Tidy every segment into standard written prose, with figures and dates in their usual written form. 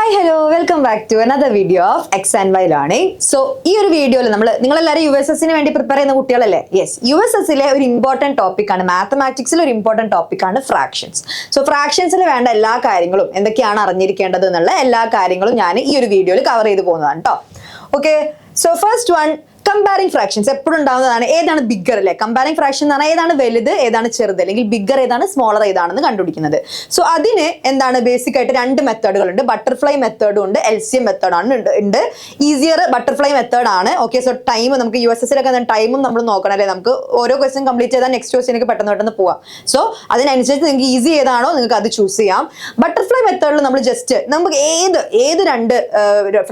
Hi hello welcome back to another video of X and Y learning. So ഈ ഒരു വീഡിയോയിൽ നിങ്ങളെല്ലാവരും USS വേണ്ടി പ്രിപ്പയർ ചെയ്യുന്ന കുട്ടികളല്ലേ? യെസ്, USSലെ ഒരു ഇമ്പോർട്ടന്റ് ടോപ്പിക്കാണ്, മാത്തമാറ്റിക്സിൽ ഒരു ഇമ്പോർട്ടന്റ് ടോപ്പിക്കാണ് ഫ്രാക്ഷൻസ്. സോ ഫ്രാക്ഷൻസിൽ വേണ്ട എല്ലാ കാര്യങ്ങളും എന്തൊക്കെയാണ് അറിഞ്ഞിരിക്കേണ്ടത് എന്നുള്ള എല്ലാ കാര്യങ്ങളും ഞാൻ ഈ ഒരു വീഡിയോയിൽ കവർ ചെയ്ത് പോകുന്നതാണ് കേട്ടോ. Okay, so first one, comparing fractions എപ്പോഴും ഉണ്ടാവുന്നതാണ്. ഏതാണ് ബിഗ്ഗർ അല്ലേ? കമ്പാരിംഗ് ഫ്രാക്ഷൻ എന്ന് പറഞ്ഞാൽ ഏതാണ് വലുത്, ഏതാണ് ചെറുത്, അല്ലെങ്കിൽ ബിഗ്ഗർ ഏതാണ്, സ്മോളർ ഏതാണെന്ന് കണ്ടുപിടിക്കുന്നത്. സോ അതിന് എന്താണ് ബേസിക് ആയിട്ട് രണ്ട് മെത്തേഡുകളുണ്ട്. ബട്ടർഫ്ലൈ മെത്തേഡും ഉണ്ട്, LCM മെത്തേഡാണ് ഉണ്ട്. ഈസിയർ ബട്ടർഫ്ലൈ മെത്തേഡ് ആണ്. ഓക്കെ, സോ ടൈം നമുക്ക് USSലൊക്കെ ടൈമും നമ്മൾ നോക്കണം അല്ലേ? നമുക്ക് ഓരോ ക്വസ്റ്റ്യൻ കംപ്ലീറ്റ് ചെയ്താൽ നെക്സ്റ്റ് ക്വസ്റ്റ്യനൊക്കെ പെട്ടെന്ന് പോവാം. സോ അതിനനുസരിച്ച് നിങ്ങൾക്ക് ഈസി ഏതാണോ നിങ്ങൾക്ക് അത് ചൂസ് ചെയ്യാം. ബട്ടർഫ്ലൈ മെത്തേഡിൽ നമ്മൾ ജസ്റ്റ് നമുക്ക് ഏത് രണ്ട്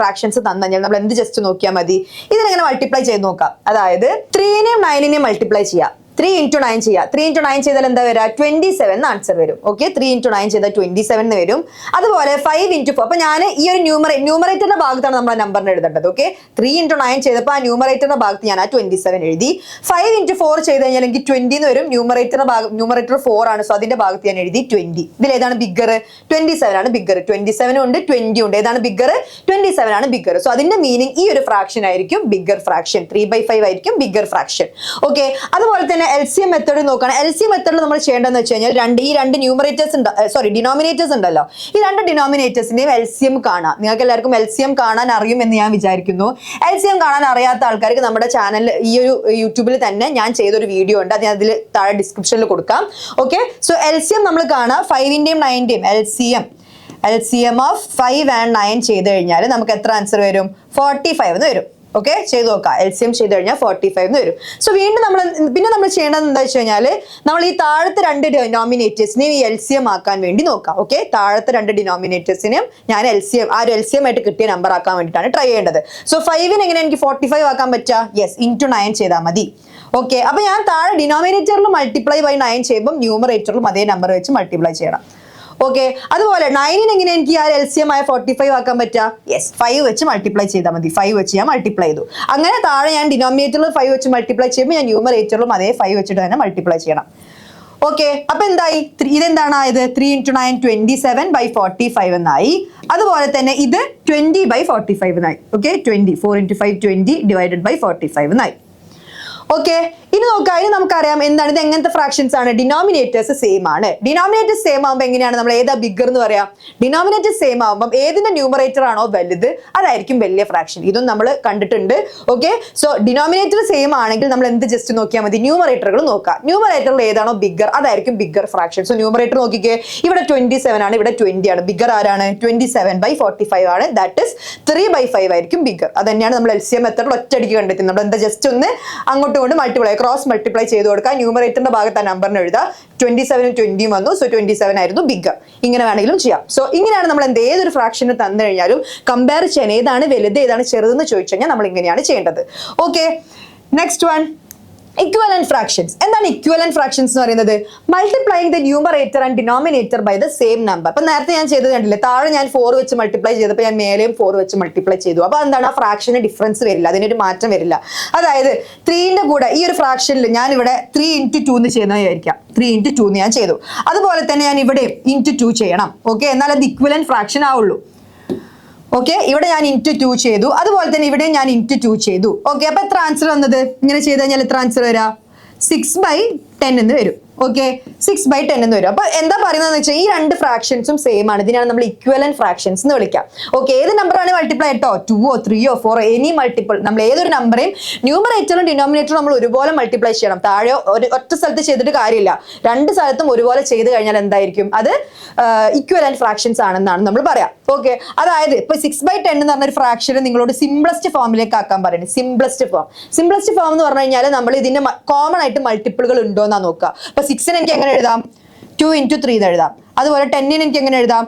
ഫ്രാക്ഷൻസ് തന്നു കഴിഞ്ഞാൽ നമ്മൾ എന്ത് ജസ്റ്റ് നോക്കിയാൽ മതി, ഇതിനെങ്ങനെ മൾട്ടിപ്ലൈ ചെയ്ത് നോക്കാം. അതായത് 3നെയും 9നെയും മൾട്ടിപ്ലൈ ചെയ്യാം. 3 into 9 ചെയ്യാം. 3 into 9 ചെയ്താൽ എന്താ വരിക? 27 ആൻസർ വരും. ഓക്കെ, 3 into 9 ചെയ്താൽ 27 വരും. അതുപോലെ 5 into 4. അപ്പൊ ഞാൻ ഈ ഒരു ന്യൂമറേറ്ററിന്റെ ഭാഗത്താണ് നമ്മൾ നമ്പറിന് എഴുതേണ്ടത്. ഓക്കെ, 3 into 9 ചെയ്തപ്പോൾ ആ ന്യൂമറേറ്ററിന്റെ ഭാഗത്ത് ഞാൻ ആ 27 എഴുതി. 5 into 4 ചെയ്ത് കഴിഞ്ഞാൽ എനിക്ക് 20 എന്ന് വരും. ന്യൂമറേറ്റർ 4 ആണ്, സോ അതിന്റെ ഭാഗത്ത് ഞാൻ എഴുതി 20. ഇതിൽ ഏതാണ് ബിഗ്ഗർ? 27 ആണ് ബിഗ്ഗർ. 27 ഉണ്ട്, 20 ഉണ്ട്. ഏതാണ് ബിഗ്ഗർ? 27 ആണ് ബിഗ്ഗർ. സോ അതിന്റെ മീനിങ് ഈ ഒരു ഫ്രാക്ഷൻ ആയിരിക്കും ബിഗ്ഗർ ഫ്രാക്ഷൻ. 3/5 ആയിരിക്കും ബിഗ്ഗർ ഫ്രാക്ഷൻ. ഓക്കെ, അതുപോലെ തന്നെ LCM മെത്തേഡ് നോക്കുകയാണ്. LCM മെത്തേഡിൽ നമ്മൾ ചെയ്യേണ്ടതെന്ന് വെച്ച് കഴിഞ്ഞാൽ ഈ രണ്ട് ഡിനോമിനേറ്റേഴ്സ് ഉണ്ടല്ലോ, ഈ രണ്ട് ഡിനോമിനേറ്റേഴ്സിന്റെയും LCM കാണാം. നിങ്ങൾക്ക് എല്ലാവർക്കും LCM കാണാൻ അറിയുമെന്ന് ഞാൻ വിചാരിക്കുന്നു. LCM കാണാൻ അറിയാത്ത ആൾക്കാർക്ക് നമ്മുടെ ചാനലിൽ ഈ ഒരു യൂട്യൂബിൽ തന്നെ ഞാൻ ചെയ്തൊരു വീഡിയോ ഉണ്ട്, അത് ഞാൻ അതിൽ താഴെ ഡിസ്ക്രിപ്ഷനിൽ കൊടുക്കാം. ഓക്കെ, സോ LCM നമ്മൾ കാണാം. 5ന്റെയും 9ന്റെയും LCM ഓഫ് 5 and 9 ചെയ്ത് കഴിഞ്ഞാൽ നമുക്ക് എത്ര ആൻസർ വരും? 45 എന്ന് വരും. ഓക്കെ, ചെയ്ത് നോക്കാം. LCM ചെയ്ത് കഴിഞ്ഞാൽ 45 എന്ന് വരും. സോ വീണ്ടും നമ്മൾ ചെയ്യേണ്ടത് എന്താ വെച്ച് കഴിഞ്ഞാൽ നമ്മൾ ഈ താഴത്തെ രണ്ട് ഡിനോമിനേറ്റേഴ്സിനെയും ഈ LCM ആക്കാൻ വേണ്ടി നോക്കാം. ഓക്കെ, താഴത്തെ രണ്ട് ഡിനോമിനേറ്റേഴ്സിനെയും ഞാൻ LCM ആയിട്ട് കിട്ടിയ നമ്പർ ആക്കാൻ വേണ്ടിയിട്ടാണ് ട്രൈ ചെയ്യേണ്ടത്. സോ 5ന് എങ്ങനെ എനിക്ക് 45 ആക്കാൻ പറ്റുക? യെസ്, into 9 ചെയ്താൽ മതി. ഓക്കെ, അപ്പൊ ഞാൻ താഴെ ഡിനോമിനേറ്ററിൽ മൾട്ടിപ്ലൈ ബൈ 9 ചെയ്യുമ്പോൾ ന്യൂമറേറ്ററിലും അതേ നമ്പർ വെച്ച് മൾട്ടിപ്ലൈ ചെയ്യണം. ഓക്കെ, അതുപോലെ 9ന് എങ്ങനെ എനിക്ക് ആ LCM ആയ 45 ആക്കാൻ പറ്റുക? യെസ്, 5 വെച്ച് മൾട്ടിപ്ലൈ ചെയ്താൽ മതി. 5 വെച്ച് ഞാൻ മൾട്ടിപ്ലൈ ചെയ്തു. അങ്ങനെ താഴെ ഞാൻ ഡിനോമിനേറ്ററിൽ 5 വെച്ച് മൾട്ടിപ്ലൈ ചെയ്യുമ്പോൾ ഞാൻ ന്യൂമറേറ്ററിലും അതേ 5 വെച്ചിട്ട് തന്നെ മൾട്ടിപ്ലൈ ചെയ്യണം. ഓക്കെ, അപ്പൊ എന്തായി? ഇതെന്താണ് ആയത്? 3 into 9 27/45 എന്നായി. അതുപോലെ തന്നെ ഇത് 20/45 എന്നായി. ഓക്കെ, 4 into 5 20 /45 എന്നായി. ഓക്കെ, ഇനി നോക്കാം. ഇനി നമുക്കറിയാം എന്താണ് ഇത്, എങ്ങനത്തെ ഫ്രാക്ഷൻസ് ആണ്? ഡിനോമിനേറ്റേഴ്സ് സെയിം ആണ്. ഡിനോമിനേറ്റേഴ്സ് സെയിം ആകുമ്പോൾ എങ്ങനെയാണ് നമ്മൾ ഏതാ ബിഗ്ഗർ എന്ന് പറയാം? ഡിനോമിനേറ്റേഴ്സ് സെയിം ആകുമ്പോൾ ഏതിന്റെ ന്യൂമറേറ്റർ ആണോ വലുത് അതായിരിക്കും വലിയ ഫ്രാക്ഷൻ. ഇതും നമ്മൾ കണ്ടിട്ടുണ്ട്. ഓക്കെ, സോ ഡിനോമിനേറ്റർ സെയിം ആണെങ്കിൽ നമ്മൾ എന്ത് ജസ്റ്റ് നോക്കിയാൽ മതി? ന്യൂമറേറ്ററുകൾ നോക്കാം. ന്യൂമറേറ്ററിൽ ഏതാണോ ബിഗ്ഗർ അതായിരിക്കും ബിഗ്ഗർ ഫ്രാക്ഷൻ. സോ ന്യൂമറേറ്റർ നോക്കിക്കേ, ഇവിടെ 27 ആണ്, ഇവിടെ 20 ആണ്. ബിഗ്ഗർ ആരാണ്? 27/45 ആണ്. ദാറ്റ് ഇസ് 3/5 ആയിരിക്കും ബിഗ്ഗർ. അത് തന്നെയാണ് നമ്മൾ LCM മെത്തേഡിൽ ഒറ്റയടിക്ക് കണ്ടെത്തി. നമ്മൾ എന്താ ജസ്റ്റ് ഒന്ന് അങ്ങോട്ടും കൊണ്ട് ക്രോസ് മൾട്ടിപ്ലൈ ചെയ്ത് കൊടുക്കുക. ന്യൂമറേറ്ററിന്റെ ഭാഗത്ത് ആ നമ്പറിന് എഴുതുക. 27 20 വന്നു. സോ 27 ആയിരുന്നു ബിഗ്ഗർ. ഇങ്ങനെ വേണമെങ്കിലും ചെയ്യാം. സോ ഇങ്ങനെയാണ് നമ്മൾ ഏതൊരു ഫ്രാക്ഷന് തന്നു കഴിഞ്ഞാലും കമ്പയർ ചെയ്യാൻ ഏതാണ് വലുത് ഏതാണ് ചെറുതെന്ന് ചോദിച്ചു കഴിഞ്ഞാൽ നമ്മൾ ഇങ്ങനെയാണ് ചെയ്യേണ്ടത്. Okay, next one, equivalent fractions. എന്താണ് ഇക്വലന്റ് ഫ്രാക്ഷൻസ് എന്ന് പറയുന്നത്? Multiplying the numerator and denominator by the same number. അപ്പൊ നേരത്തെ ഞാൻ ചെയ്തത് കണ്ടില്ലേ, താഴെ ഞാൻ 4 വെച്ച് മൾട്ടിപ്ലൈ ചെയ്തപ്പോൾ ഞാൻ മേലെയും 4 വെച്ച് മൾട്ടിപ്ലൈ ചെയ്തു. അപ്പൊ എന്താണ്? ആ ഫ്രാക്ഷന് ഡിഫറൻസ് വരില്ല, അതിനൊരു മാറ്റം വരില്ല. അതായത് 3ന്റെ കൂടെ ഈ ഒരു ഫ്രാക്ഷനിൽ ഞാൻ ഇവിടെ 3 into 2 എന്ന് ചെയ്യുന്നത് വിചാരിക്കാം. 3 into 2 ഞാൻ ചെയ്തു. അതുപോലെ തന്നെ ഞാൻ ഇവിടെ into 2 ചെയ്യണം. ഓക്കെ, എന്നാൽ അത് ഇക്വലന്റ് ഫ്രാക്ഷൻ ആവുള്ളൂ. ഓക്കെ, ഇവിടെ ഞാൻ into 2 ചെയ്തു. അതുപോലെ തന്നെ ഇവിടെ ഞാൻ into 2 ചെയ്തു. ഓക്കെ, അപ്പൊ എത്ര ആൻസർ വന്നത്? ഇങ്ങനെ ചെയ്ത് കഴിഞ്ഞാൽ എത്ര ആൻസർ വരാ? 6/10 എന്ന് വരും. ഓക്കെ, 6/10 എന്ന് വരും. അപ്പൊ എന്താ പറയുന്നത് വെച്ചാൽ ഈ രണ്ട് ഫ്രാക്ഷൻസും സെയിം ആണ്. ഇതിനാണ് നമ്മൾ ഇക്വലന്റ് ഫ്രാക്ഷൻസ് എന്ന് വിളിക്കാം. ഓക്കെ, ഏത് നമ്പറാണ് മൾട്ടിപ്ലൈ കേട്ടോ? 2 or 3 or 4 എനി മൾട്ടിപ്പിൾ. നമ്മൾ ഏതൊരു നമ്പറേയും ന്യൂമറേറ്ററും ഡിനോമിനേറ്ററും നമ്മൾ ഒരുപോലെ മൾട്ടിപ്ലൈ ചെയ്യണം. താഴെ ഒറ്റ സ്ഥലത്ത് ചെയ്തിട്ട് കാര്യമില്ല. രണ്ട് സ്ഥലത്തും ഒരുപോലെ ചെയ്ത് കഴിഞ്ഞാൽ എന്തായിരിക്കും? അത് ഇക്വലന്റ് ഫ്രാക്ഷൻസ് ആണെന്നാണ് നമ്മൾ പറയാം. ഓക്കെ, അതായത് ഇപ്പൊ 6/10 എന്ന് പറഞ്ഞ ഒരു ഫ്രാക്ഷൻ നിങ്ങളോട് സിംപ്ലസ്റ്റ് ഫോമിലേക്ക് ആക്കാൻ പറയുന്നത്. സിംപ്ലസ്റ്റ് ഫോം എന്ന് പറഞ്ഞു കഴിഞ്ഞാൽ നമ്മൾ ഇതിന്റെ കോമൺ ആയിട്ട് മൾട്ടിപ്പിളുകൾ ഉണ്ടോ എന്നാ നോക്കുക. അപ്പൊ 6ന് എനിക്ക് എങ്ങനെ എഴുതാം? 2 into 3 എന്ന് എഴുതാം. അതുപോലെ 10ന് എനിക്ക് എങ്ങനെ എഴുതാം?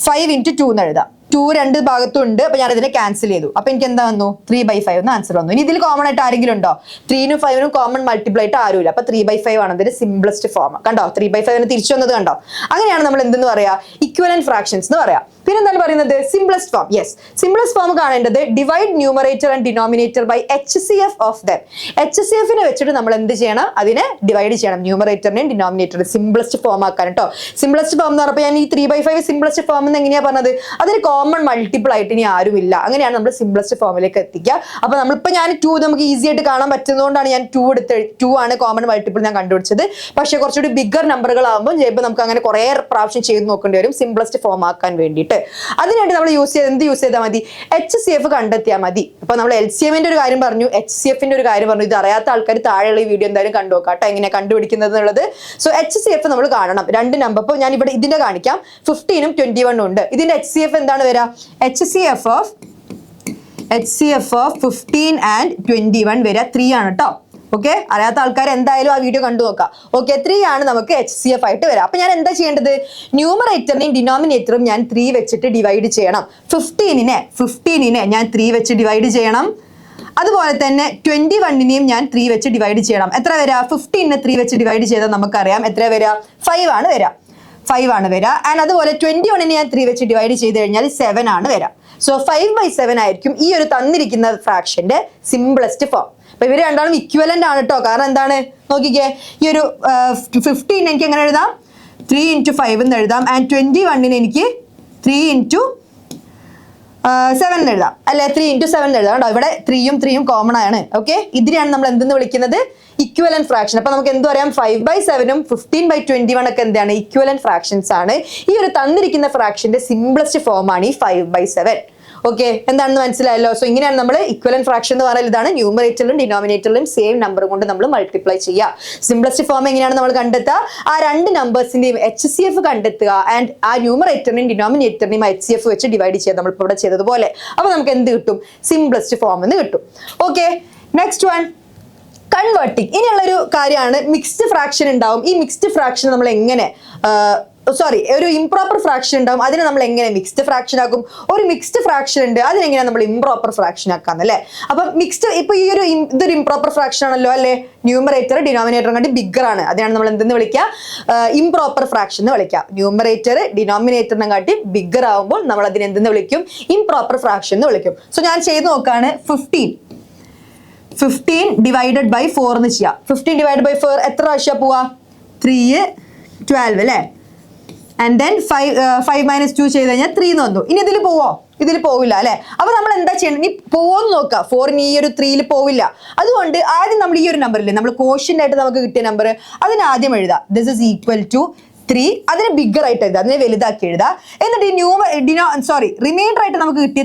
5 into 2 എന്ന് എഴുതാം. 2 രണ്ട് ഭാഗത്തും ഉണ്ട്. അപ്പൊ ഞാൻ ഇതിനെ ക്യാൻസൽ ചെയ്തു. അപ്പൊ എനിക്ക് എന്താ വന്നു? 3/5 എന്ന് ആൻസർ വന്നു. ഇനി ഇതിൽ കോമൺ ആയിട്ട് ആരെങ്കിലും ഉണ്ടോ? 3നും 5നും കോമൺ മൾട്ടിപ്ലൈ ആയിട്ട് ആരുമില്ല. അപ്പൊ 3/5 ആണ് ഇതിന്റെ സിംപ്ലസ്റ്റ് ഫോം. കണ്ടോ, 3/5 തിരിച്ചു വന്നത് കണ്ടോ? അങ്ങനെയാണ് നമ്മൾ എന്തെന്ന് പറയാ? ഇക്വലന്റ് ഫ്രാക്ഷൻസ് എന്ന് പറയാം. പിന്നെ എന്താണ് പറയുന്നത്? Simplest form. Yes, simplest form കാണേണ്ടത് divide numerator and denominator by HCF of them. HCFനെ വെച്ചിട്ട് നമ്മൾ എന്ത് ചെയ്യണം? അതിനെ ഡിവൈഡ് ചെയ്യണം. ന്യൂമറേറ്ററിനെയും ഡിനോമിനേറ്ററിനെ സിംപ്ലസ്റ്റ് ഫോം ആക്കാൻ കേട്ടോ. സിംപ്ലസ്റ്റ് ഫോം എന്ന് പറഞ്ഞപ്പോൾ ഞാൻ ഈ 3/5 സിംപ്ലസ്റ്റ് ഫോം എന്ന് എങ്ങനെയാ പറഞ്ഞത്? അതിന് കോമൺ മൾട്ടിപ്പിൾ ആയിട്ട് ഇനി ആരുമില്ല. അങ്ങനെയാണ് നമ്മൾ സിംപ്ലസ്റ്റ് ഫോമിലേക്ക് എത്തിക്കുക. അപ്പൊ നമ്മളിപ്പോ ഞാൻ 2 നമുക്ക് ഈസി ആയിട്ട് കാണാൻ പറ്റുന്നതുകൊണ്ടാണ് ഞാൻ 2 ആണ് കോമൺ മൾട്ടിപ്പിൾ ഞാൻ കണ്ടുപിടിച്ചത്. പക്ഷെ കുറച്ചുകൂടി ബിഗർ നമ്പറുകളാകുമ്പോൾ ചിലപ്പോൾ നമുക്ക് അങ്ങനെ കുറെ പ്രാവശ്യം ചെയ്ത് നോക്കേണ്ടി വരും സിംപ്ലസ്റ്റ് ഫോം ആക്കാൻ വേണ്ടിയിട്ട്. അതിനായിട്ട് നമ്മൾ യൂസ് ചെയ്താൽ മതി, HCF കണ്ടെത്തിയാൽ മതി. അപ്പൊ നമ്മൾ LCM ഒരു കാര്യം പറഞ്ഞു, HCF ഒരു കാര്യം പറഞ്ഞു. ഇത് അറിയാത്ത ആൾക്കാർ താഴെയുള്ള ഈ വീഡിയോ എന്തായാലും കണ്ടു നോക്കാം കേട്ടോ, എങ്ങനെയാണ് കണ്ടുപിടിക്കുന്നത് എന്നുള്ളത്. സോ HCF നമ്മൾ കാണണം. 2 നമ്പർ, ഇപ്പോൾ ഞാൻ ഇവിടെ ഇതിന്റെ കാണിക്കാം, 15 ഉം 21 ഉണ്ട്. ഇതിന്റെ HCF എന്താണ് വരിക? HCF of 15 and 21 വരിക 3 ആണ് കേട്ടോ. ഓക്കെ, അറിയാത്ത ആൾക്കാർ എന്തായാലും ആ വീഡിയോ കണ്ടു നോക്കാം. ഓക്കെ, 3 ആണ് നമുക്ക് HCF ആയിട്ട് വരാം. അപ്പൊ ഞാൻ എന്താ ചെയ്യേണ്ടത്? ന്യൂമറേറ്ററിനെയും ഡിനോമിനേറ്ററും ഞാൻ 3 വെച്ചിട്ട് ഡിവൈഡ് ചെയ്യണം. 15നെ ഞാൻ 3 വെച്ച് ഡിവൈഡ് ചെയ്യണം. അതുപോലെ തന്നെ 21നെയും ഞാൻ 3 വെച്ച് ഡിവൈഡ് ചെയ്യണം. എത്ര വരാ? 15നെ 3 വെച്ച് ഡിവൈഡ് ചെയ്താൽ നമുക്കറിയാം എത്ര വരാ? 5 ആണ് വരാ. ആൻഡ് അതുപോലെ 21നെ ഞാൻ 3 വെച്ച് ഡിവൈഡ് ചെയ്ത് കഴിഞ്ഞാൽ 7 ആണ് വരാ. സോ 5/7 ആയിരിക്കും ഈ ഒരു തന്നിരിക്കുന്ന ഫ്രാക്ഷന്റെ സിംപ്ലസ്റ്റ് ഫോം. അപ്പൊ ഇവര് രണ്ടാളും ഇക്വലന്റ് ആണ് കേട്ടോ. കാരണം എന്താണ് നോക്കിക്കേ, ഈ ഒരു 15 എനിക്ക് എങ്ങനെ എഴുതാം? 3 × 5 എന്ന് എഴുതാം. ആൻഡ് 21നെ എനിക്ക് 3 × 7 എഴുതാം, അല്ലെ? 3 × 7 എഴുതാം കേട്ടോ. ഇവിടെ 3 ഉം കോമൺ ആണ്. ഓക്കെ, ഇതിനെയാണ് നമ്മൾ എന്തെന്ന് വിളിക്കുന്നത്? Equivalent fraction. അപ്പൊ നമുക്ക് എന്ത് പറയാം? 5/7 ഉം 15/21 ഒക്കെ എന്താണ്? ഇക്വലന്റ് ഫ്രാക്ഷൻസ് ആണ്. ഈ ഒരു തന്നിരിക്കുന്ന ഫ്രാക്ഷന്റെ സിംപ്ലസ്റ്റ് ഫോം ആണ് ഈ 5/7. ഓക്കെ, എന്താണെന്ന് മനസ്സിലായല്ലോ. സോ ഇങ്ങനെയാണ് നമ്മൾ ഇക്വലന്റ് ഫ്രാക്ഷൻ എന്ന് പറയുന്നത്. ഇതാണ് ന്യൂമറേറ്ററിലും ഡിനോമിനേറ്ററിലും സെയിം നമ്പർ കൊണ്ട് നമ്മൾ മൾട്ടിപ്ലൈ ചെയ്യുക. സിംപ്ലസ്റ്റ് ഫോം എങ്ങനെയാണ് നമ്മൾ കണ്ടെത്തുക? ആ 2 നമ്പേഴ്സിന്റെയും HCF കണ്ടെത്തുക. ആൻഡ് ആ ന്യൂമറേറ്ററിനെയും ഡിനോമിനേറ്ററിനെയും HCF വെച്ച് ഡിവൈഡ് ചെയ്യുക, നമ്മളിപ്പോൾ ഇവിടെ ചെയ്തതുപോലെ. അപ്പൊ നമുക്ക് എന്ത് കിട്ടും? സിംപ്ലസ്റ്റ് ഫോം എന്ന് കിട്ടും. Okay, next one converting. ഇനിയുള്ളൊരു കാര്യമാണ് മിക്സ്ഡ് ഫ്രാക്ഷൻ ഉണ്ടാവും. ഈ മിക്സ്ഡ് ഫ്രാക്ഷൻ നമ്മൾ എങ്ങനെ ഒരു ഇംപ്രോപ്പർ ഫ്രാക്ഷൻ ഉണ്ടാവും, അതിനെ നമ്മൾ എങ്ങനെ മിക്സ്ഡ് ഫ്രാക്ഷൻ ആക്കും? ഒരു മിക്സ്ഡ് ഫ്രാക്ഷൻ ഉണ്ട്, അതിനെങ്ങനെ നമ്മൾ ഇംപ്രോപ്പർ ഫ്രാക്ഷൻ ആക്കാം അല്ലേ? അപ്പൊ മിക്സ്ഡ്, ഇപ്പൊ ഈ ഇതൊരു ഇംപ്രോപ്പർ ഫ്രാക്ഷൻ ആണല്ലോ അല്ലെ? ന്യൂമറേറ്റർ ഡിനോമിനേറ്ററും കണ്ടി ബിഗർ ആണ്. അതാണ് നമ്മൾ എന്തെന്ന് വിളിക്കുക? ഇംപ്രോപ്പർ ഫ്രാക്ഷൻ എന്ന് വിളിക്കാം. ന്യൂമറേറ്റർ ഡിനോമിനേറ്ററിനെ കാട്ടി ബിഗർ ആകുമ്പോൾ നമ്മൾ അതിനെ എന്തെന്ന് വിളിക്കും? ഇംപ്രോപ്പർ ഫ്രാക്ഷൻ എന്ന് വിളിക്കും. സോ ഞാൻ ചെയ്ത് നോക്കാണ്. 15 ഡിവൈഡഡ് ബൈ 4 എന്ന് ചെയ്യാം. 15 ഡിവൈഡ് ബൈ 4 എത്ര പ്രാവശ്യം പോവാ? 3 12 അല്ലേ? ആൻഡ് ദെൻ 5 - 2 ചെയ്ത് കഴിഞ്ഞാൽ 3 എന്ന് വന്നു. ഇനി ഇതിൽ പോവോ? ഇതിൽ പോവില്ല അല്ലെ? അപ്പൊ നമ്മൾ എന്താ ചെയ്യണം? ഇനി പോവോന്ന് നോക്കാം. 4 ഈ ഒരു 3 പോവില്ല. അതുകൊണ്ട് ആദ്യം നമ്മൾ ഈ ഒരു നമ്പറില്ലേ, നമ്മൾ കോഷ്യന്റ് ആയിട്ട് നമുക്ക് കിട്ടിയ നമ്പർ, അതിന് ആദ്യം എഴുതാം. This is equal to 3. അതിനെ ബിഗർ ആയിട്ട് എഴുതാം, അതിനെ വലുതാക്കി എഴുതാം. എന്നിട്ട് ഈ റിമൈൻഡർ ആയിട്ട് നമുക്ക് കിട്ടിയ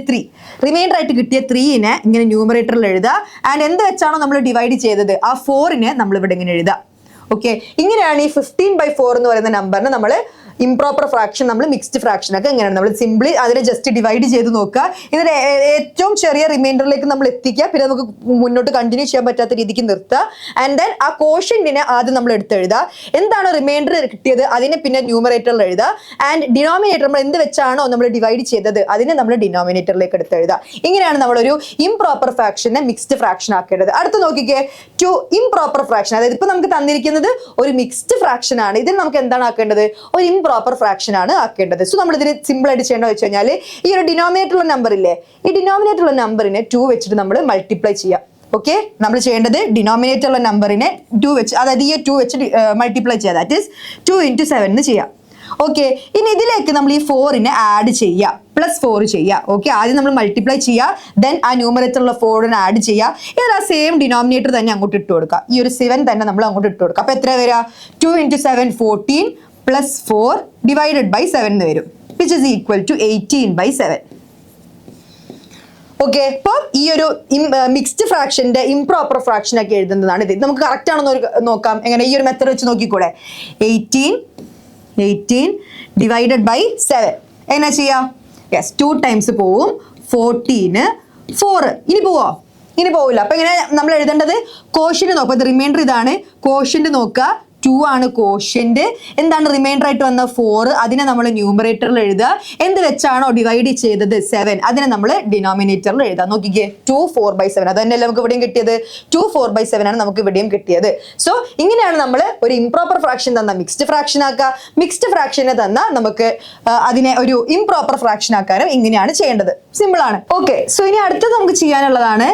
3നെ ഇങ്ങനെ ന്യൂമറേറ്ററിൽ എഴുതുക. ആൻഡ് എന്ത് വെച്ചാണോ നമ്മൾ ഡിവൈഡ് ചെയ്തത്, ആ 4നെ നമ്മൾ ഇവിടെ ഇങ്ങനെ എഴുതാം. ഓക്കെ, ഇങ്ങനെയാണ് ഈ 15/4 എന്ന് പറയുന്ന നമ്പറിന് നമ്മൾ ഇംപ്രോപ്പർ ഫ്രാക്ഷൻ, നമ്മൾ മിക്സ്ഡ് ഫ്രാക്ഷൻ ഒക്കെ എങ്ങനെയാണ് നമ്മൾ സിംപ്ലി അതിനെ ജസ്റ്റ് ഡിവൈഡ് ചെയ്ത് നോക്കുക. ഇതിന്റെ ഏറ്റവും ചെറിയ റിമൈൻഡറിലേക്ക് നമ്മൾ എത്തിക്കുക. പിന്നെ നമുക്ക് മുന്നോട്ട് കണ്ടിന്യൂ ചെയ്യാൻ പറ്റാത്ത രീതിക്ക് നിർത്തുക. ആൻഡ് ദെൻ ആ കോഷ്യന്റിനെ ആദ്യം നമ്മൾ എടുത്തെഴുതുക. എന്താണോ റിമൈൻഡർ കിട്ടിയത് അതിനെ പിന്നെ ന്യൂമറേറ്ററിൽ എഴുതുക. ആൻഡ് ഡിനോമിനേറ്റർ നമ്മൾ എന്ത് വെച്ചാണോ നമ്മൾ ഡിവൈഡ് ചെയ്തത് അതിനെ നമ്മൾ ഡിനോമിനേറ്ററിലേക്ക് എടുത്തെഴുതുക. ഇങ്ങനെയാണ് നമ്മളൊരു ഇംപ്രോപ്പർ ഫ്രാക്ഷനെ മിക്സ്ഡ് ഫ്രാക്ഷൻ ആക്കേണ്ടത്. അടുത്ത് നോക്കിക്കേ, ടു ഇംപ്രോപ്പർ ഫ്രാക്ഷൻ. അതായത് ഇപ്പൊ നമുക്ക് തന്നിരിക്കുന്നത് ഒരു മിക്സ്ഡ് ഫ്രാക്ഷൻ ആണ്. ഇതിന് നമുക്ക് എന്താണ് ആക്കേണ്ടത്? ഒരു ഇംപ്രോപ്പർ ഫ്രാക്ഷൻ ആണ് ആക്കേണ്ടത്. സോ നമ്മൾ ഇതിന് സിമ്പിൾ ആയിട്ട് ചെയ്യേണ്ടത് വെച്ച് കഴിഞ്ഞാൽ, ഈ ഒരു ഡിനോമിനേറ്ററുള്ള നമ്പർ ഇല്ലേ, ഈ ഡിനോമിനേറ്ററുള്ള നമ്പറിനെ 2 വെച്ചിട്ട് നമ്മൾ മൾട്ടിപ്ലൈ ചെയ്യാം. ഓക്കെ, നമ്മൾ ചെയ്യേണ്ടത് ഡിനോമിനേറ്ററുള്ള നമ്പറിനെ 2 വെച്ച്, അതായത് ഈ 2 വെച്ച് മൾട്ടിപ്ലൈ ചെയ്യാം. ദാറ്റ് ഈസ് 2 × 7 എന്ന് ചെയ്യാം. ഓക്കെ, ഇനി ഇതിലേക്ക് നമ്മൾ ഈ 4നെ ആഡ് ചെയ്യുക, +4 ചെയ്യുക. ഓക്കെ, ആദ്യം നമ്മൾ മൾട്ടിപ്ലൈ ചെയ്യുക, ദെൻ ആ ന്യൂമറേറ്ററിലുള്ള 4നെ ആഡ് ചെയ്യുക. ഇതിൽ ആ സെയിം ഡിനോമിനേറ്റർ തന്നെ അങ്ങോട്ട് ഇട്ട് കൊടുക്കുക. ഈ ഒരു 7 തന്നെ നമ്മൾ അങ്ങോട്ട് ഇട്ട് കൊടുക്കുക. അപ്പൊ എത്ര വരിക? 2 × 7 14 +4 ഡിവൈഡഡ് ബൈ 7 എന്ന് വരും, which is equal to 18/7. Okay, അപ്പൊ ഈ ഒരു മിക്സ്ഡ് ഫ്രാക്ഷന്റെ ഇംപ്രോപ്പർ ഫ്രാക്ഷൻ ഒക്കെ എഴുതുന്നതാണ് ഇത്. നമുക്ക് കറക്റ്റ് ആണെന്ന് നോക്കാം. എങ്ങനെ? ഈ ഒരു മെത്തേഡ് വെച്ച് നോക്കിക്കൂടെ? 18 ഡിവൈഡഡ് ബൈ 7 എങ്ങനെ ചെയ്യാം? യെസ്, 2 ടൈംസ് പോവും. 14 4 ഇനി പോവോ? ഇനി പോവില്ല. അപ്പൊ എങ്ങനെ നമ്മൾ എഴുതേണ്ടത്? കോഷ്യന്റ് നോക്കുക. റിമൈൻഡർ ഇതാണ്, കോഷ്യന്റ് നോക്കുക. 2 ആണ് കോഷ്യന്റ്. എന്താണ് റിമൈൻഡർ ആയിട്ട് വന്ന 4? അതിനെ നമ്മൾ ന്യൂമറേറ്ററിൽ എഴുതുക. എന്ത് വെച്ചാണോ ഡിവൈഡ് ചെയ്തത് 7, അതിനെ നമ്മൾ ഡിനോമിനേറ്ററിൽ എഴുതുക. നോക്കിക്കേ, 2 4/7. അത് തന്നെയല്ലേ നമുക്ക് ഇവിടെയും കിട്ടിയത്? 2 4/7 ആണ് നമുക്ക് ഇവിടെയും കിട്ടിയത്. സോ ഇങ്ങനെയാണ് നമ്മൾ ഒരു ഇംപ്രോപ്പർ ഫ്രാക്ഷൻ തന്ന മിക്സ്ഡ് ഫ്രാക്ഷൻ ആക്കുക. മിക്സ്ഡ് ഫ്രാക്ഷനെ തന്ന നമുക്ക് അതിനെ ഒരു ഇംപ്രോപ്പർ ഫ്രാക്ഷൻ ആക്കാനും ഇങ്ങനെയാണ് ചെയ്യേണ്ടത്. സിമ്പിൾ ആണ്. ഓക്കെ, സോ ഇനി അടുത്തത് നമുക്ക് ചെയ്യാനുള്ളതാണ്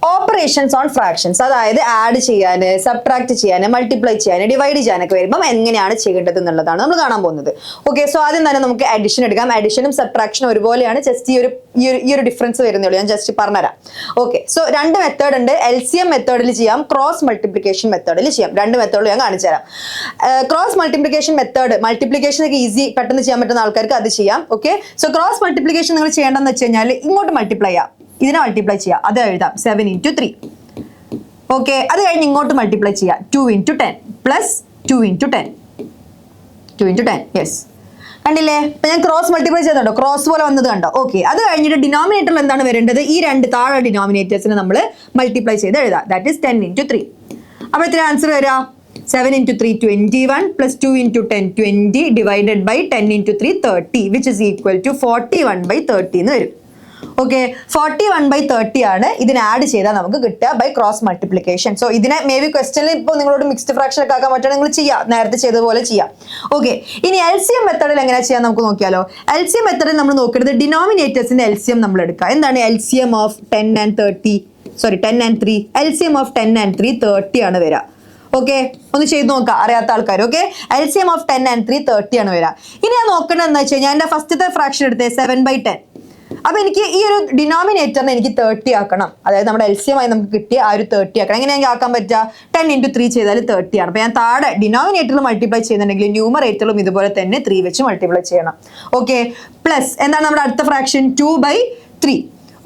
ഓപ്പറേഷൻസ് ഓൺ ഫ്രാക്ഷൻസ്, അതായത് ആഡ് ചെയ്യാൻ, സബ്ട്രാക്ട് ചെയ്യാൻ, മൾട്ടിപ്ലൈ ചെയ്യാൻ, ഡിവൈഡ് ചെയ്യാനൊക്കെ വരുമ്പോൾ എങ്ങനെയാണ് ചെയ്യേണ്ടത് എന്നുള്ളതാണ് നമ്മൾ കാണാൻ പോകുന്നത്. ഓക്കെ, സോ ആദ്യം തന്നെ നമുക്ക് അഡിഷൻ എടുക്കാം. അഡിഷനും സബ്ട്രാക്ഷനും ഒരുപോലെയാണ്, ജസ്റ്റ് ഈ ഒരു ഡിഫറൻസ് വരുന്നുള്ളൂ. ഞാൻ ജസ്റ്റ് പറഞ്ഞുതരാം. ഓക്കെ, സോ രണ്ട് മെത്തേഡ് ഉണ്ട്. LCM മെത്തേഡിൽ ചെയ്യാം, ക്രോസ് മൾട്ടിപ്ലിക്കേഷൻ മെത്തേഡിൽ ചെയ്യാം. രണ്ട് മെത്തേഡിൽ ഞാൻ കാണിച്ചു തരാം. ക്രോസ് മൾട്ടിപ്ലിക്കേഷൻ മെത്തേഡ്, മൾട്ടിപ്ലിക്കേഷൻ ഒക്കെ ഈസി പെട്ടെന്ന് ചെയ്യാൻ പറ്റുന്ന ആൾക്കാർക്ക് അത് ചെയ്യാം. ഓക്കെ, സോ ക്രോസ് മൾട്ടിപ്ലിക്കേഷൻ നിങ്ങൾ ചെയ്യേണ്ടതെന്ന് വെച്ച് കഴിഞ്ഞാൽ ഇങ്ങോട്ട് മൾട്ടിപ്ലൈ ചെയ്യാം, ഇതിനെ മൾട്ടിപ്ലൈ ചെയ്യാം, അത് എഴുതാം 7 into 3. ഓക്കെ, അത് കഴിഞ്ഞ് ഇങ്ങോട്ട് മൾട്ടിപ്ലൈ ചെയ്യാം 2 into 10 plus 2 into 10. 2 into 10, yes, കണ്ടില്ലേ? ഇപ്പൊ ഞാൻ ക്രോസ് മൾട്ടിപ്ലൈ ചെയ്തോ, ക്രോസ് പോലെ വന്നത് കണ്ടോ? ഓക്കെ, അത് കഴിഞ്ഞിട്ട് ഡിനോമിനേറ്ററിൽ എന്താണ് വരേണ്ടത്? ഈ രണ്ട് താഴെ ഡിനോമിനേറ്റേഴ്സിനെ നമ്മൾ മൾട്ടിപ്ലൈ ചെയ്ത് എഴുതാം. That is 10 into 3. അപ്പൊ എത്ര ആൻസർ വരിക? 7 into 3 21 plus 2 into 10 20 divided by 10 into 3 30 which is equal to 41 by 30 എന്ന് വരും. ഓക്കെ, 41 by 30 ആണ് ഇതിന് ആഡ് ചെയ്താൽ നമുക്ക് കിട്ടുക ബൈ ക്രോസ് മൾട്ടിപ്ലിക്കേഷൻ. സോ ഇതിനെ മേ ബി ക്വസ്റ്റനിൽ ഇപ്പോൾ നിങ്ങളോട് മിക്സ്ഡ് ഫ്രാക്ഷൻ ഒക്കെ ആക്കാൻ പറ്റുക, നിങ്ങൾ ചെയ്യാം, നേരത്തെ ചെയ്തതുപോലെ ചെയ്യാം. ഓക്കെ, ഇനി LCM മെത്തേഡിൽ എങ്ങനെ ചെയ്യാൻ നമുക്ക് നോക്കിയാലോ. LCM മെത്തേഡിൽ നമ്മൾ നോക്കുന്നത് ഡിനോമിനേറ്റേഴ്സിന്റെ LCM നമ്മൾ എടുക്കുക. എന്താണ് LCM of 10 and 30? Sorry 10 and 3. LCM of 10 and 3 30 ആണ് വരിക. ഓക്കെ, ഒന്ന് ചെയ്ത് നോക്കാം അറിയാത്ത ആൾക്കാർ. ഓക്കെ, LCM ഓഫ് 10 and 3 30 ആണ് വരിക. ഇനി ഞാൻ നോക്കേണ്ടത് എന്താ വെച്ച് കഴിഞ്ഞാൽ എൻ്റെ ഫസ്റ്റത്തെ ഫ്രാക്ഷൻ എടുത്തേ 7 by 10. അപ്പൊ എനിക്ക് ഈ ഒരു ഡിനോമിനേറ്ററിനെ എനിക്ക് 30 ആക്കണം. അതായത് നമ്മുടെ LCM ആയി നമുക്ക് കിട്ടിയ ആ ഒരു 30 ആക്കണം. എങ്ങനെ എനിക്ക് ആക്കാൻ പറ്റുക? 10 into 3 ചെയ്താൽ 30 ആണ്. അപ്പൊ ഞാൻ താഴെ ഡിനോമിനേറ്ററിൽ മൾട്ടിപ്ലൈ ചെയ്യുന്നുണ്ടെങ്കിൽ ന്യൂമറേറ്ററിലും ഇതുപോലെ തന്നെ 3 വെച്ച് മൾട്ടിപ്ലൈ ചെയ്യണം. ഓക്കെ, പ്ലസ് എന്താണ് നമ്മുടെ അടുത്ത ഫ്രാക്ഷൻ? 2 by 3.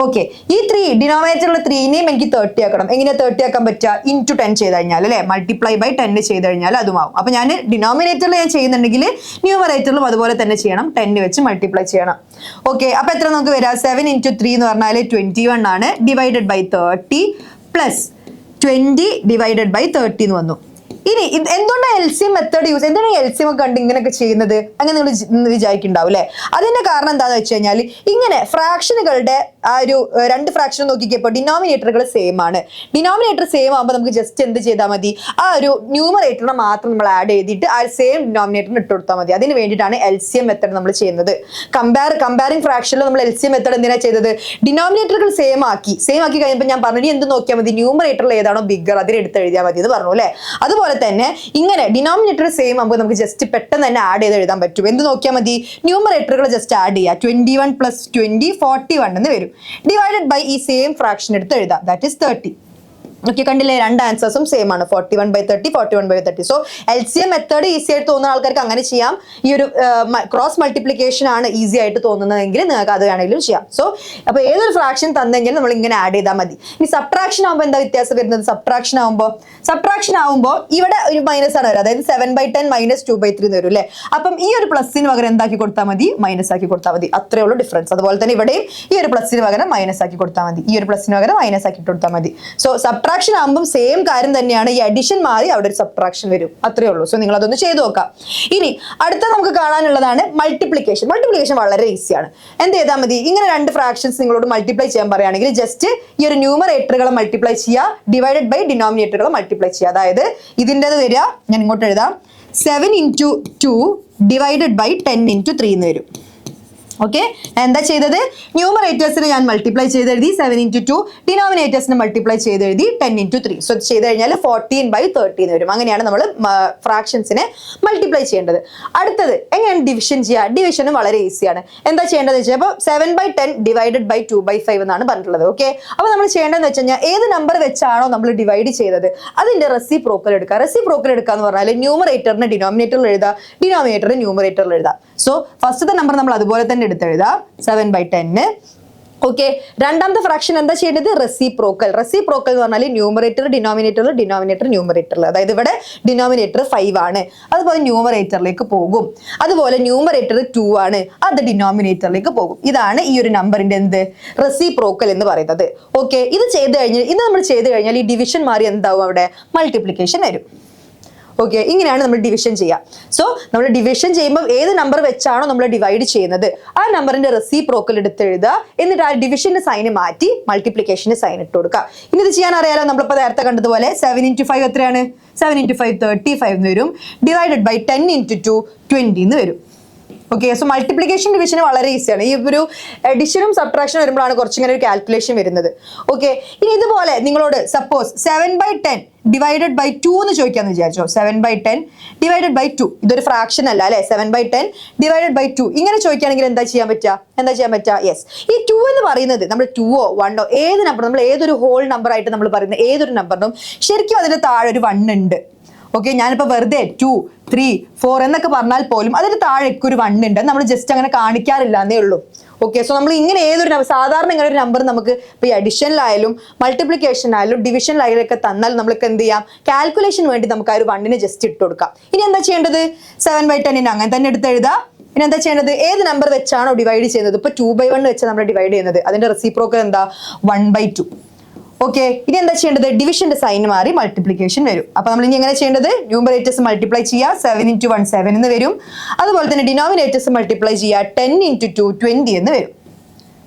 ഓക്കെ, ഈ 3 ഡിനോമിനേറ്ററിലുള്ള 3നെയും എനിക്ക് 30 ആക്കണം. എങ്ങനെയാ 30 ആക്കാൻ പറ്റുക? ഇൻറ്റു 10 ചെയ്ത് കഴിഞ്ഞാൽ, അല്ലെ, മൾട്ടിപ്ലൈ ബൈ 10 ചെയ്ത് കഴിഞ്ഞാൽ അതുമാവും. അപ്പൊ ഞാൻ ഡിനോമിനേറ്ററിൽ ഞാൻ ചെയ്യുന്നുണ്ടെങ്കിൽ ന്യൂമറേറ്ററിലും അതുപോലെ തന്നെ ചെയ്യണം, 10 വെച്ച് മൾട്ടിപ്ലൈ ചെയ്യണം. ഓക്കെ, അപ്പൊ എത്ര നമുക്ക് വരാം? 7 into 3 എന്ന് പറഞ്ഞാൽ 21 ആണ്, divided by 30 plus 20 divided by 30 എന്ന് വന്നു. ഇനി എന്തുകൊണ്ടാണ് LCM മെത്തേഡ് യൂസ്, എന്താണ് LCM ഒക്കെ കണ്ട് ഇങ്ങനെയൊക്കെ ചെയ്യുന്നത് അങ്ങനെ നിങ്ങൾ വിചാരിക്കുന്നുണ്ടാവും അല്ലെ? അതിന്റെ കാരണം എന്താണെന്ന് വെച്ച് കഴിഞ്ഞാൽ ഇങ്ങനെ ഫ്രാക്ഷനുകളുടെ ആ ഒരു രണ്ട് ഫ്രാക്ഷൻ നോക്കിക്കപ്പോൾ ഡിനോമിനേറ്ററുകൾ സെയിം ആണ്. ഡിനോമിനേറ്റർ സെയിം ആകുമ്പോൾ നമുക്ക് ജസ്റ്റ് എന്ത് ചെയ്താൽ മതി? ആ ഒരു ന്യൂമറേറ്ററിനെ മാത്രം നമ്മൾ ആഡ് ചെയ്തിട്ട് ആ സെയിം ഡിനോമിനേറ്ററിന് ഇട്ട് കൊടുത്താൽ മതി. അതിന് വേണ്ടിയിട്ടാണ് LCM മെത്തേഡ് നമ്മൾ ചെയ്യുന്നത്. കമ്പയറിംഗ് ഫ്രാക്ഷനിൽ നമ്മൾ LCM മെത്തേഡ് എന്തിനാണ് ചെയ്തത്? ഡിനോമിനേറ്ററുകൾ സെയിം ആക്കി കഴിഞ്ഞപ്പോൾ ഞാൻ പറഞ്ഞു എന്ത് നോക്കിയാൽ മതി? ന്യൂമറേറ്ററിൽ ഏതാണോ ബിഗ്ഗർ അതിന് എടുത്ത് എഴുതിയാൽ മതി എന്ന് പറഞ്ഞു അല്ലെ? അതുപോലെ തന്നെ ഇങ്ങനെ ഡിനോമിനേറ്റർ സെയിം ആകുമ്പോൾ നമുക്ക് ജസ്റ്റ് പെട്ടെന്ന് തന്നെ ആഡ് ചെയ്ത് എഴുതാൻ പറ്റും. എന്ത് നോക്കിയാൽ മതി? ന്യൂമറേറ്ററുകൾ ജസ്റ്റ് ആഡ് ചെയ്യുക. 21 plus 20 41 എന്ന് വരും. ഡിവൈഡഡ് ബൈ ഈ സെയിം ഫ്രാക്ഷൻ എടുത്ത് എഴുതാം, ദാറ്റ് ഈസ് 30. ഓക്കെ, കണ്ടില്ലേ? രണ്ട് ആൻസേഴ്സും സെയിം ആണ്, 41 by 30 41 by 30. So LCM method easy ആയിട്ട് തോന്നുന്ന ആൾക്കാർക്ക് അങ്ങനെ ചെയ്യാം. ഈ ഒരു ക്രോസ് മൾട്ടിപ്ലിക്കേഷൻ ആണ് ഈസി ആയിട്ട് തോന്നുന്നതെങ്കിൽ നിങ്ങൾക്ക് അത് വേണമെങ്കിലും ചെയ്യാം. സോ അപ്പൊ ഏതൊരു ഫ്രാക്ഷൻ തന്നെങ്കിൽ നമ്മൾ ഇങ്ങനെ ആഡ് ചെയ്താൽ മതി. ഇനി സബ്ട്രാക്ഷൻ ആകുമ്പോൾ എന്താ വ്യത്യാസം വരുന്നത്? സബ്ട്രാക്ഷൻ ആകുമ്പോൾ ഇവിടെ ഒരു മൈനസ് ആണ് വരും, അതായത് 7 by 10 minus 2 by 3 എന്ന് വരും അല്ലേ? അപ്പം ഈ ഒരു പ്ലസിന് പകരം എന്താക്കി കൊടുത്താൽ മതി? മൈനസ് ആക്കി കൊടുത്താൽ മതി. അത്രേ ഉള്ളൂ ഡിഫറൻസ്. അതുപോലെ തന്നെ ഇവിടെയും ഈ ഒരു പ്ലസിന് പകരം മൈനസ് ആക്കി കൊടുത്താൽ മതി, ഈ ഒരു പ്ലസിന് പകരം മൈനസ് ആക്കി കൊടുത്താൽ മതി. സോ സബ്ട്രാക്ഷൻ ആകുമ്പോൾ സെയിം കാര്യം തന്നെയാണ്, ഈ അഡിഷൻ മാറി അവിടെ ഒരു സബ്ട്രാക്ഷൻ വരും, അത്രേ ഉള്ളൂ. സോ നിങ്ങൾ അതൊന്ന് ചെയ്ത് നോക്കാം. ഇനി അടുത്ത നമുക്ക് കാണാനുള്ളതാണ് മൾട്ടിപ്ലിക്കേഷൻ. മൾട്ടിപ്ലിക്കേഷൻ വളരെ ഈസിയാണ്. എന്ത് ചെയ്താൽ മതി? ഇങ്ങനെ രണ്ട് ഫ്രാക്ഷൻസ് നിങ്ങളോട് മൾട്ടിപ്ലൈ ചെയ്യാൻ പറയുകയാണെങ്കിൽ ജസ്റ്റ് ഈ ഒരു ന്യൂമറേറ്ററുകളെ മൾട്ടിപ്ലൈ ചെയ്യുക, ഡിവൈഡഡ് ബൈ ഡിനോമിനേറ്ററുകളെ മൾട്ടിപ്ലൈ ചെയ്യുക. അതായത് ഇതിൻ്റെത് വരിക, ഞാൻ ഇങ്ങോട്ട് എഴുതാം, 7 into 2 ഡിവൈഡഡ് ബൈ 10 into 3 എന്ന് വരും. ഓക്കെ, എന്താ ചെയ്തത്? ന്യൂമറേറ്റേഴ്സിനെ ഞാൻ മൾട്ടിപ്ലൈ ചെയ്ത് എഴുതി 7 into 2, ഡിനോമിനേറ്റേഴ്സിനെ മൾട്ടിപ്ലൈ ചെയ്ത് എഴുതി 10 into 3. സോ ചെയ്ത് കഴിഞ്ഞാൽ 14 by 30 എന്ന് വരും. അങ്ങനെയാണ് നമ്മൾ ഫ്രാക്ഷൻസിനെ മൾട്ടിപ്ലൈ ചെയ്യേണ്ടത്. അടുത്തത് എങ്ങനെയാണ് ഡിവിഷൻ ചെയ്യുക? ഡിവിഷനും വളരെ ഈസിയാണ്. എന്താ ചെയ്യേണ്ടതെന്ന് വെച്ചാൽ ഇപ്പോൾ 7 by 10 ഡിവൈഡഡ് ബൈ 2 by 5 എന്നാണ് പറഞ്ഞിട്ടുള്ളത്. ഓക്കെ, അപ്പോൾ നമ്മൾ ചെയ്യേണ്ടതെന്ന് വെച്ച് കഴിഞ്ഞാൽ ഏത് നമ്പർ വെച്ചാണോ നമ്മൾ ഡിവൈഡ് ചെയ്തത് അതിന്റെ റെസിപ്രോക്കൽ എടുക്കുക. റെസിപ്രോക്കൽ എടുക്കുക എന്ന് പറഞ്ഞാൽ ന്യൂമറേറ്ററിനെ ഡിനോമിനേറ്ററിൽ എഴുതുക, ഡിനോമിനേറ്ററിനെ ന്യൂമറേറ്ററിൽ എഴുതുക. സോ ഫസ്റ്റത്തെ നമ്പർ നമ്മൾ അതുപോലെ തന്നെ എടുത്തെഴുതാം, 7 by 10. ഓക്കെ, രണ്ടാമത്തെ ഫ്രാക്ഷൻ എന്താ ചെയ്യേണ്ടത്? റെസിപ്രോക്കൽ എന്ന് പറഞ്ഞാൽ ന്യൂമറേറ്റർ ഡിനോമിനേറ്ററിൽ, ഡിനോമിനേറ്റർ ന്യൂമറേറ്ററിൽ. അതായത് ഇവിടെ ഡിനോമിനേറ്റർ 5 ആണ്, അതുപോലെ ന്യൂമറേറ്ററിലേക്ക് പോകും. അതുപോലെ ന്യൂമറേറ്റർ 2 ആണ്, അത് ഡിനോമിനേറ്ററിലേക്ക് പോകും. ഇതാണ് ഈ ഒരു നമ്പറിന്റെ എന്ത്? റെസിപ്രോക്കൽ എന്ന് പറയുന്നത്. ഓക്കെ, ഇത് നമ്മൾ ചെയ്ത് കഴിഞ്ഞാൽ ഈ ഡിവിഷൻ മാറി എന്താവും? അവിടെ മൾട്ടിപ്ലിക്കേഷൻ വരും. ഓക്കെ, ഇങ്ങനെയാണ് നമ്മൾ ഡിവിഷൻ ചെയ്യുക. സോ നമ്മൾ ഡിവിഷൻ ചെയ്യുമ്പോൾ ഏത് നമ്പർ വെച്ചാണോ നമ്മൾ ഡിവൈഡ് ചെയ്യുന്നത് ആ നമ്പറിന്റെ റെസിപ്രോക്കൽ എടുത്ത് എഴുതുക, എന്നിട്ട് ആ ഡിവിഷന്റെ സൈന് മാറ്റി മൾട്ടിപ്ലിക്കേഷന്റെ സൈൻ ഇട്ട് കൊടുക്കുക. ഇനി ഇത് ചെയ്യാൻ അറിയാലോ, നമ്മളിപ്പോൾ നേരത്തെ കണ്ടതുപോലെ 7 into 5 എത്രയാണ്? 7 into 5 35 എന്ന് വരും. ഡിവൈഡഡ് ബൈ 10 into 2 20 എന്ന് വരും. ഓക്കെ, സോ മൾട്ടിപ്ലിക്കേഷൻ ഡിവിഷൻ വളരെ ഈസിയാണ്. ഈ ഒരു അഡിഷനും സബ്ട്രാക്ഷനും വരുമ്പോഴാണ് കുറച്ചിങ്ങനെ ഒരു കാൽക്കുലേഷൻ വരുന്നത്. ഓക്കെ, ഇനി ഇതുപോലെ നിങ്ങളോട് സപ്പോസ് 7/10 ഡിവൈഡഡ് ബൈ 2 എന്ന് ചോദിക്കാന്ന് വിചാരിച്ചോ. 7/10 ഡിവൈഡഡ് ബൈ 2, ഇതൊരു ഫ്രാക്ഷൻ അല്ല അല്ലെ. 7/10 ഡിവൈഡഡ് ബൈ 2 ഇങ്ങനെ ചോദിക്കുകയാണെങ്കിൽ എന്താ ചെയ്യാൻ പറ്റുക? യെസ്, ഈ 2 എന്ന് പറയുന്നത് നമ്മൾ 2ഓ 1ഓ ഏത് നമ്പർ, നമ്മൾ ഏതൊരു ഹോൾ നമ്പർ ആയിട്ട് നമ്മൾ പറയുന്ന ഏതൊരു നമ്പറിനും ശരിക്കും അതിന്റെ താഴെ ഒരു 1 ഉണ്ട്. ഓക്കെ, ഞാനിപ്പോ വെറുതെ 2, 3, 4 എന്നൊക്കെ പറഞ്ഞാൽ പോലും അതിന് താഴേക്ക് ഒരു 1 ഉണ്ട്. നമ്മൾ ജസ്റ്റ് അങ്ങനെ കാണിക്കാറില്ല എന്നേ ഉള്ളൂ. ഓക്കെ, സോ നമ്മൾ ഇങ്ങനെ ഏതൊരു സാധാരണ ഇങ്ങനെ ഒരു നമ്പർ നമുക്ക് ഇപ്പൊ ഈ അഡിഷനിലായാലും മൾട്ടിപ്ലിക്കേഷനായാലും ഡിവിഷനിലായാലും ഒക്കെ തന്നാൽ നമ്മൾക്ക് എന്ത് ചെയ്യാം, കാൽക്കുലേഷൻ വേണ്ടി നമുക്ക് ആ ഒരു 1നെ ജസ്റ്റ് ഇട്ട് കൊടുക്കാം. ഇനി എന്താ ചെയ്യേണ്ടത്? 7/10 അങ്ങനെ തന്നെ എടുത്ത് എഴുതാം. ഇനി എന്താ ചെയ്യേണ്ടത്? ഏത് നമ്പർ വെച്ചാണോ ഡിവൈഡ് ചെയ്യുന്നത്, ഇപ്പൊ 2/1 വെച്ചാണ് നമ്മൾ ഡിവൈഡ് ചെയ്യുന്നത്, അതിന്റെ റെസിപ്രോക്കൽ എന്താ? 1/2. ഓക്കെ, ഇനി എന്താ ചെയ്യേണ്ടത്? ഡിവിഷന്റെ സൈൻ മാറി മൾട്ടിപ്ലിക്കേഷൻ വരും. അപ്പൊ നമ്മൾ ഇനി എങ്ങനെ ചെയ്യേണ്ടത്? ന്യൂമറേറ്റേഴ്സ് മൾട്ടിപ്ലൈ ചെയ്യുക, 7 × 1 7 എന്ന് വരും. അതുപോലെ തന്നെ ഡിനോമിനേറ്റേഴ്സ് മൾട്ടിപ്ലൈ ചെയ്യുക, 10 × 2 20 എന്ന് വരും.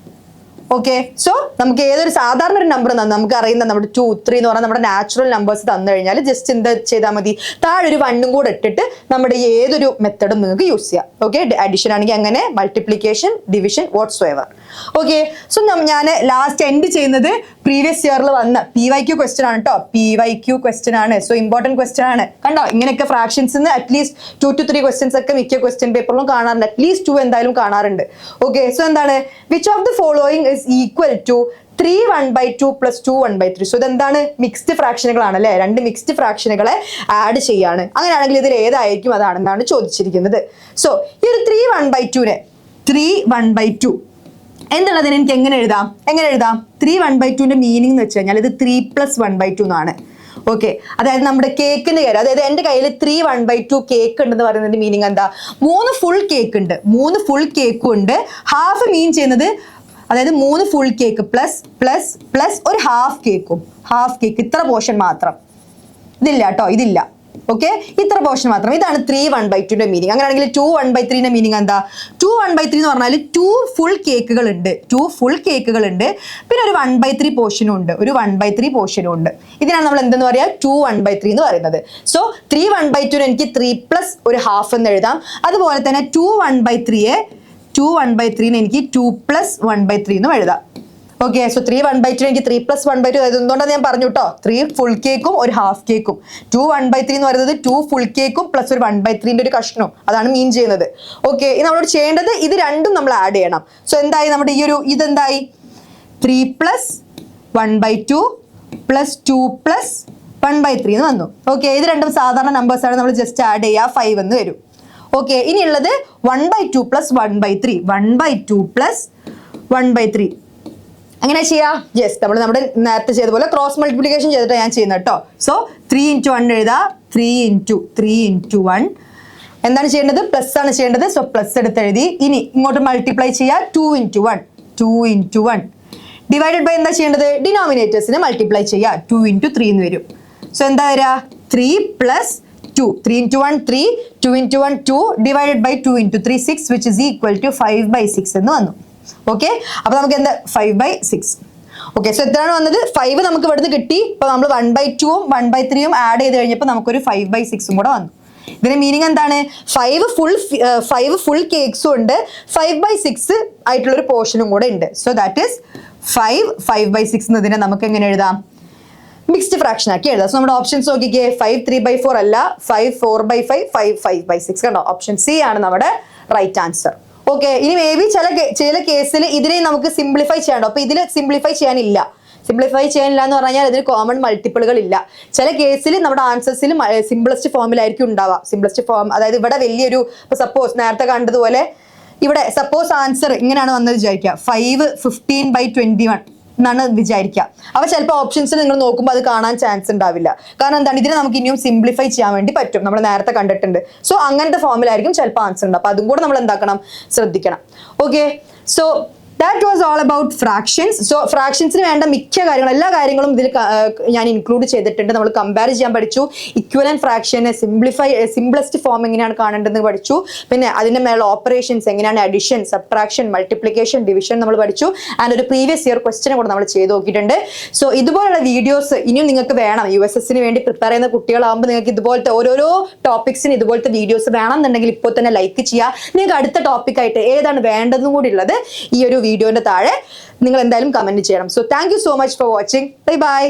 ഓക്കെ, സോ നമുക്ക് ഏതൊരു സാധാരണ ഒരു നമ്പർ നമുക്ക് അറിയുന്ന നമ്മുടെ 2, 3 എന്ന് പറഞ്ഞാൽ നമ്മുടെ നാച്ചുറൽ നമ്പേഴ്സ് തന്നു കഴിഞ്ഞാൽ ജസ്റ്റ് എന്താ ചെയ്താൽ മതി, താഴെ ഒരു 1 കൂടെ ഇട്ടിട്ട് നമ്മുടെ ഏതൊരു മെത്തഡും നിങ്ങൾക്ക് യൂസ് ചെയ്യാം. ഓക്കെ, അഡിഷൻ ആണെങ്കിൽ അങ്ങനെ, multiplication, division, whatsoever. Okay, so ഞാൻ ലാസ്റ്റ് എൻഡ് ചെയ്യുന്നത് പ്രീവിയസ് ഇയറിൽ വന്ന PYQ ക്വസ്റ്റ്യൻ ആണ് കേട്ടോ. PYQ ക്വസ്റ്റ്യൻ ആണ്, സോ ഇമ്പോർട്ടന്റ് ക്വസ്റ്റ്യൻ ആണ്. കണ്ടോ, ഇങ്ങനെയൊക്കെ ഫ്രാക്ഷൻസ് അറ്റ്ലീസ്റ്റ് 2 to 3 ക്വസ്റ്റ്യൻസ് ഒക്കെ മിക്ക ക്വസ്റ്റ്യൻ പേപ്പറിലും കാണാറുണ്ട്. അറ്റ്ലീസ്റ്റ് 2 എന്തായാലും കാണാറുണ്ട്. ഓക്കെ, സോ എന്താണ്? Which of the following is equal to 3 1/2 plus 2 1/3. So ഇതെന്താണ്? മിക്സ്ഡ് ഫ്രാക്ഷനുകളാണ് അല്ലെ. രണ്ട് മിക്സ്ഡ് ഫ്രാക്ഷനുകളെ ആഡ് ചെയ്യാണ്. അങ്ങനെയാണെങ്കിൽ ഇതിൽ ഏതായിരിക്കും അതാണെന്നാണ് ചോദിച്ചിരിക്കുന്നത്. സോ ഈ ഒരു 3 1/2നെ 3 1/2 എന്നുള്ളതിന് എനിക്ക് എങ്ങനെ എഴുതാം? 3 1/2ന്റെ മീനിങ് എന്ന് വെച്ച് കഴിഞ്ഞാൽ ഇത് 3 + 1/2 എന്നാണ്. ഓക്കെ, അതായത് നമ്മുടെ കേക്കിന്റെ കാര്യം, അതായത് എന്റെ കയ്യിൽ 3 1/2 കേക്ക് ഉണ്ടെന്ന് പറയുന്നതിന്റെ മീനിങ് എന്താ? 3 ഫുൾ കേക്ക് ഉണ്ട്, 3 ഫുൾ കേക്കും ഉണ്ട്. ഹാഫ് മീൻ ചെയ്യുന്നത്, അതായത് 3 ഫുൾ കേക്ക് പ്ലസ് ഒരു ഹാഫ് കേക്കും, ഇത്ര പോർഷൻ മാത്രം. ഇതില്ല കേട്ടോ, ഇതില്ല. ഓക്കെ, ഇത്ര പോർഷൻ മാത്രം. ഇതാണ് 3 1/2ന്റെ മീനിങ്. അങ്ങനെയാണെങ്കിൽ 2 1/3ന്റെ മീനിങ് എന്താ? 2 1/3 എന്ന് പറഞ്ഞാൽ 2 ഫുൾ കേക്കുകൾ ഉണ്ട്, പിന്നെ ഒരു 1/3 പോർഷനും ഉണ്ട്, ഇതിനാണ് നമ്മൾ എന്തെന്ന് പറയാ? 2 1/3 എന്ന് പറയുന്നത്. സോ 3 1/2ന് എനിക്ക് 3 + ഒരു ഹാഫ് എന്ന് എഴുതാം. അതുപോലെ തന്നെ 2 1/3ന് എനിക്ക് 2 + 1/3 എന്നും എഴുതാം. ഓക്കെ, സോ 3 1/2 എനിക്ക് 3 + 1/2, അതായത് എന്തുകൊണ്ടാണ് ഞാൻ പറഞ്ഞു കേട്ടോ, 3 ഫുൾ കേക്കും ഒരു ഹാഫ് കേക്കും. 2 1/3 എന്ന് പറയുന്നത് 2 ഫുൾ കേക്കും പ്ലസ് ഒരു 1/3ന്റെ ഒരു കഷ്ണവും, അതാണ് മീൻ ചെയ്യുന്നത്. ഓക്കെ, നമ്മളോട് ചെയ്യേണ്ടത് ഇത് രണ്ടും നമ്മൾ ആഡ് ചെയ്യണം. സോ എന്തായി നമ്മുടെ ഈ ഒരു ഇതെന്തായി? 3 + 1/2 + 2 + 1/3 എന്ന് വന്നു. ഓക്കെ, ഇത് രണ്ടും സാധാരണ നമ്പേഴ്സ് ആണ്, നമ്മൾ ജസ്റ്റ് ആഡ് ചെയ്യുക, 5 എന്ന് വരും. ഓക്കെ, ഇനിയുള്ളത് 1/2 + 1/3, 1/2 + 1/3 അങ്ങനെ ചെയ്യാം. യെസ്, നമ്മൾ നമ്മുടെ നേരത്തെ ചെയ്ത പോലെ ക്രോസ് മൾട്ടിപ്ലിക്കേഷൻ ചെയ്തിട്ട് ഞാൻ ചെയ്യുന്നത് കേട്ടോ. സോ 3 × 1 എഴുതാ, 3 × 1 എന്താണ് ചെയ്യേണ്ടത്? പ്ലസ് ആണ് ചെയ്യേണ്ടത്. സോ പ്ലസ് എടുത്ത് എഴുതി. ഇനി ഇങ്ങോട്ട് മൾട്ടിപ്ലൈ ചെയ്യുക, 2 × 1 ഡിവൈഡഡ് ബൈ എന്താ ചെയ്യേണ്ടത്? ഡിനോമിനേറ്റേഴ്സിനെ മൾട്ടിപ്ലൈ ചെയ്യുക, 2 × 3 എന്ന് വരും. സോ എന്താ വരിക? 3 + 2, 3 × 1 3, 2 × 1 2 divided by 2 × 3 6, which is equal to 5/6 എന്ന് വന്നു. ഓക്കെ, അപ്പൊ നമുക്ക് എന്താ? 5/6. ഓക്കെ, സോ എത്രയാണ് വന്നത്? 5 നമുക്ക് ഇവിടുന്ന് കിട്ടി. ഇപ്പൊ നമ്മൾ 1/2ഉം 1/3ഉം ആഡ് ചെയ്ത് കഴിഞ്ഞപ്പോൾ നമുക്കൊരു 5/6 കൂടെ വന്നു. ഇതിന്റെ മീനിങ് എന്താണ്? 5 ഫുൾ കേക്സും ഉണ്ട്, 5/6 ആയിട്ടുള്ള ഒരു പോർഷനും കൂടെ ഉണ്ട്. സോ ദാറ്റ് ഈസ് 5/6 എന്നതിനെ നമുക്ക് എങ്ങനെ എഴുതാം? മിക്സ്ഡ് ഫ്രാക്ഷൻ ആക്കി എഴുതാം. സോ നമ്മുടെ ഓപ്ഷൻസ് നോക്കിക്കേ, 5 3/4 അല്ല, 5 4/5, 5 5/6. കണ്ടോ, ഓപ്ഷൻ സി ആണ് നമ്മുടെ റൈറ്റ് ആൻസർ. ഓക്കെ, ഇനി മേ ബി ചില കേസിൽ ഇതിനെ നമുക്ക് സിംപ്ലിഫൈ ചെയ്യണ്ടോ. അപ്പൊ ഇതിൽ സിംപ്ലിഫൈ ചെയ്യാനില്ല എന്ന് പറഞ്ഞാൽ ഇതിന് കോമൺ മൾട്ടിപ്പിളുകൾ ഇല്ല. ചില കേസിൽ നമ്മുടെ ആൻസേഴ്സിൽ സിംപ്ലസ്റ്റ് ഫോമിലായിരിക്കും ഉണ്ടാവുക. സിംപ്ലസ്റ്റ് ഫോം, അതായത് ഇവിടെ വലിയൊരു, സപ്പോസ് നേരത്തെ കണ്ടതുപോലെ ഇവിടെ സപ്പോസ് ആൻസർ ഇങ്ങനെയാണ് വന്നത് വിചാരിക്കുക, 5 15/21 എന്നാണ് വിചാരിക്കുക. അപ്പൊ ചിലപ്പോൾ ഓപ്ഷൻസിൽ നിങ്ങൾ നോക്കുമ്പോൾ അത് കാണാൻ ചാൻസ് ഉണ്ടാവില്ല. കാരണം എന്താണ്? ഇതിനെ നമുക്ക് ഇനിയും സിംപ്ലിഫൈ ചെയ്യാൻ വേണ്ടി പറ്റും, നമ്മൾ നേരത്തെ കണ്ടിട്ടുണ്ട്. സോ അങ്ങനത്തെ ഫോമിലായിരിക്കും ചിലപ്പോൾ ആൻസർ ഉണ്ട്. അപ്പൊ അതും കൂടെ നമ്മൾ എന്താക്കണം? ശ്രദ്ധിക്കണം. Okay, so that was all about fractions. So ഫ്രാക്ഷൻസിന് വേണ്ട മിക്ക കാര്യങ്ങളും എല്ലാ കാര്യങ്ങളും ഇതിൽ ഞാൻ ഇൻക്ലൂഡ് ചെയ്തിട്ടുണ്ട്. നമ്മൾ കമ്പയർ ചെയ്യാൻ പഠിച്ചു, ഇക്വലന്റ് ഫ്രാക്ഷനെ സിംപ്ലസ്റ്റ് ഫോം എങ്ങനെയാണ് കാണേണ്ടതെന്ന് പഠിച്ചു. പിന്നെ അതിന്റെ മേലുള്ള ഓപ്പറേഷൻസ് എങ്ങനെയാണ് അഡിഷൻ, സബ്ട്രാക്ഷൻ, മൾട്ടിപ്ലിക്കേഷൻ, ഡിവിഷൻ നമ്മൾ പഠിച്ചു. ആൻഡ് ഒരു പ്രീവിയസ് ഇയർ ക്വസ്റ്റ്യൻ കൂടെ നമ്മൾ ചെയ്ത് നോക്കിയിട്ടുണ്ട്. സോ ഇതുപോലുള്ള വീഡിയോസ് ഇനിയും നിങ്ങൾക്ക് വേണം. USSന് വേണ്ടി പ്രിപ്പയർ ചെയ്യുന്ന കുട്ടികളാകുമ്പോൾ നിങ്ങൾക്ക് ഇതുപോലത്തെ ഓരോരോ ടോപ്പിക്സിന് ഇതുപോലത്തെ വീഡിയോസ് വേണമെന്നുണ്ടെങ്കിൽ ഇപ്പോൾ തന്നെ ലൈക്ക് ചെയ്യുക. നിങ്ങൾക്ക് അടുത്ത ടോപ്പിക്കായിട്ട് ഏതാണ് വേണ്ടതും കൂടി ഉള്ളത് ഈ ഒരു വീഡിയോന്റെ താഴെ നിങ്ങൾ എന്തായാലും കമന്റ് ചെയ്യണം. So thank you so much for watching. Bye bye.